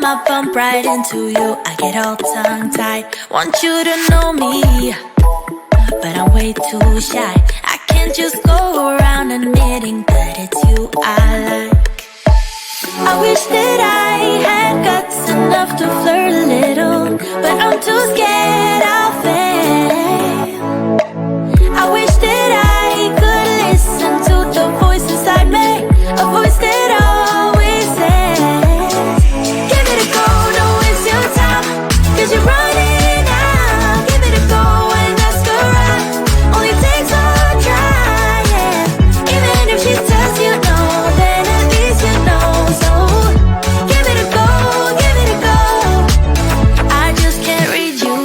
I bump right into you, I get all tongue-tied. Want you to know me, but I'm way too shy. I can't just go around admitting that it's you I like. I wish that I had guts enough to flirt a little, but I'm too scared I'll fail. I wish that I could listen to the voice inside me, a voice that always says, give it a go, don't waste your time, 'cause you're running out. Give it a go and ask around, only takes one try, yeah. Even if she tells you no, then at least you know. So give it a go, give it a go. I just can't read you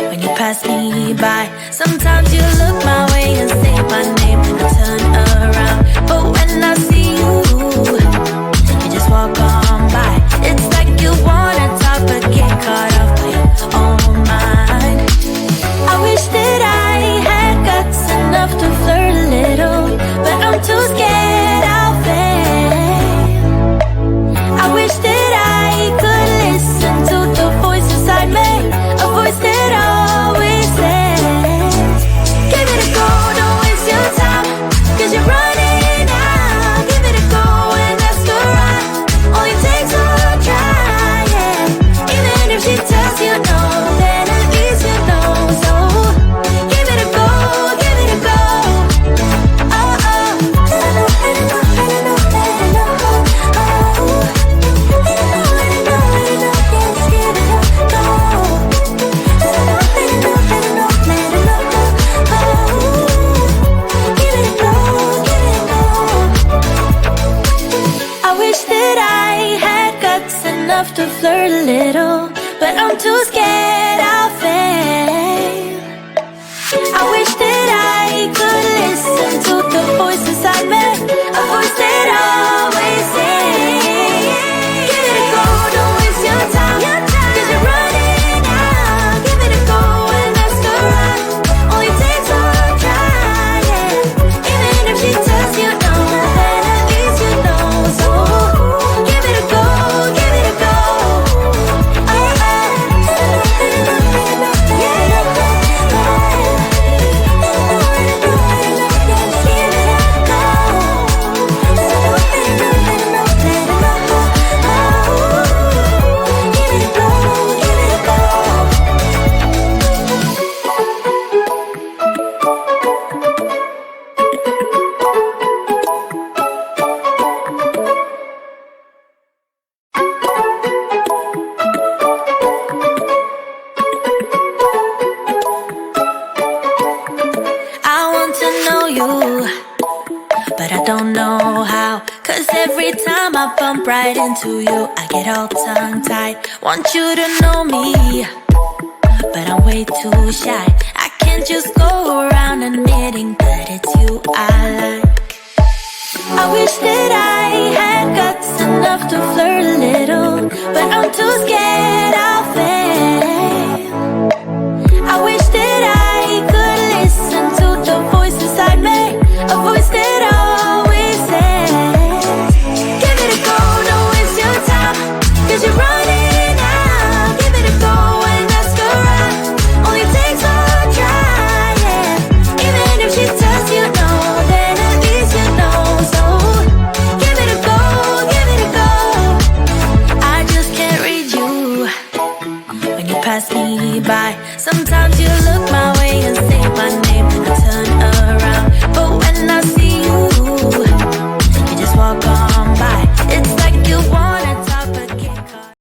when you pass me by. Sometimes you look my way and say my name and I turn around, but when I see you, you just walk on by. It's like you wanna talk but get caught up by your own mind. I wish that I had guts enough to flirt a little, but I'm too scared I'll fail. I wish that I could listen to the voice inside me, a voice that always says, give it a go, don't waste your time, 'cause you're running out. Give it a go and ask around, only takes one try, yeah. Even if she tells you no, then at least you know. So give it a go, give it a go. Oh, oh. I wish that I had guts enough to flirt a little, but I'm too scared I'll fail. I wish that I could listen to the voice inside me, a voice that always says, give it a go, don't waste your time, 'cause you're running out. Give it a go and ask around, only takes one try, yeah. Even if she tells you no, then at least you know. So give it a go, give it a go. Oh, oh. I want to know you, but I don't know how, 'cause every time I bump right into you, I get all tongue-tied. Want you to know me, but I'm way too shy. I can't just go around admitting that it's you I like. I wish that I had guts enough to flirt a little, but I'm too scared